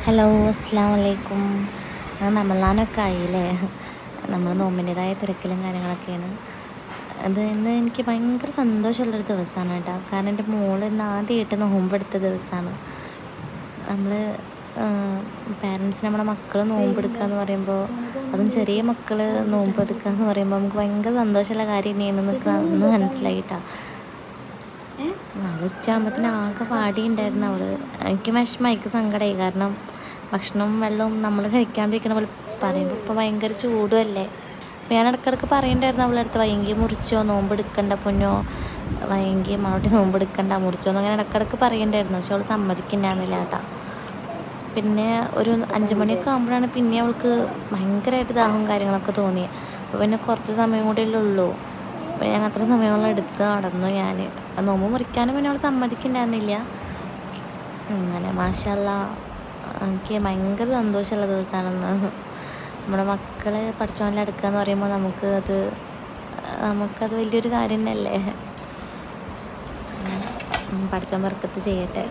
Hello, അസ്സാം വലൈക്കും. റമളാനൊക്കെ ആയില്ലേ. നമ്മൾ നോമ്പിൻ്റെതായ തിരക്കിലും കാര്യങ്ങളൊക്കെയാണ്. ഇന്ന് എനിക്ക് ഭയങ്കര സന്തോഷമുള്ളൊരു ദിവസമാണ് കേട്ടോ. കാരണം എൻ്റെ മോള് ഇന്ന് ആദ്യമായിട്ട് നോമ്പെടുത്ത ദിവസമാണ്. നമ്മൾ പാരൻസ് നമ്മുടെ മക്കൾ നോമ്പെടുക്കുക എന്ന് പറയുമ്പോൾ, അതും ചെറിയ മക്കൾ നോമ്പെടുക്കുക എന്ന് പറയുമ്പോൾ നമുക്ക് ഭയങ്കര സന്തോഷമുള്ള കാര്യം തന്നെയാണെന്നൊക്കെ അന്ന് മനസ്സിലായിട്ടാ. നമ്മൾ ഉച്ചയാകുമ്പോഴത്തേന് ആകെ പാടിയുണ്ടായിരുന്നു അവൾ. എനിക്ക് വിഷമമായി, എനിക്ക് സങ്കടമായി. കാരണം ഭക്ഷണവും വെള്ളവും നമ്മൾ കഴിക്കാണ്ടിരിക്കണ പോലെ പറയുമ്പോൾ ഇപ്പോൾ ഭയങ്കര ചൂടുമല്ലേ. അപ്പോൾ ഞാൻ ഇടയ്ക്കിടയ്ക്ക് പറയണ്ടായിരുന്നു അവളുടെ അടുത്ത്, വൈകി മുറിച്ചോ, നോമ്പെടുക്കണ്ട പൊന്നോ, വൈകി മാവട്ടി നോമ്പെടുക്കണ്ട, മുറിച്ചോ എന്നങ്ങനെ ഇടയ്ക്കിടയ്ക്ക് പറയണ്ടായിരുന്നു. പക്ഷെ അവൾ സമ്മതിക്കുന്നുണ്ടായിരുന്നില്ല കേട്ടോ. പിന്നെ ഒരു 5 മണിയൊക്കെ ആകുമ്പോഴാണ് പിന്നെ അവൾക്ക് ഭയങ്കരമായിട്ട് ദാഹവും കാര്യങ്ങളൊക്കെ തോന്നിയത്. അപ്പോൾ പിന്നെ കുറച്ച് സമയം കൂടിയല്ലേ ഉള്ളൂ. അപ്പോൾ ഞാൻ അത്ര സമയമുള്ള എടുത്ത് നടന്നു. ഞാൻ നോമ്പ് മുറിക്കാനും പിന്നെ അവൾ സമ്മതിക്കുന്നുണ്ടായിരുന്നില്ല. അങ്ങനെ മാഷാ അല്ലാഹ്, എനിക്ക് ഭയങ്കര സന്തോഷമുള്ള ദിവസമാണെന്ന്. നമ്മുടെ മക്കൾ പഠിച്ചോനിൽ എടുക്കുക എന്ന് പറയുമ്പോൾ നമുക്കത് വലിയൊരു കാര്യം തന്നെയല്ലേ. പഠിച്ചോൻ ബർക്കത്ത് ചെയ്യട്ടെ.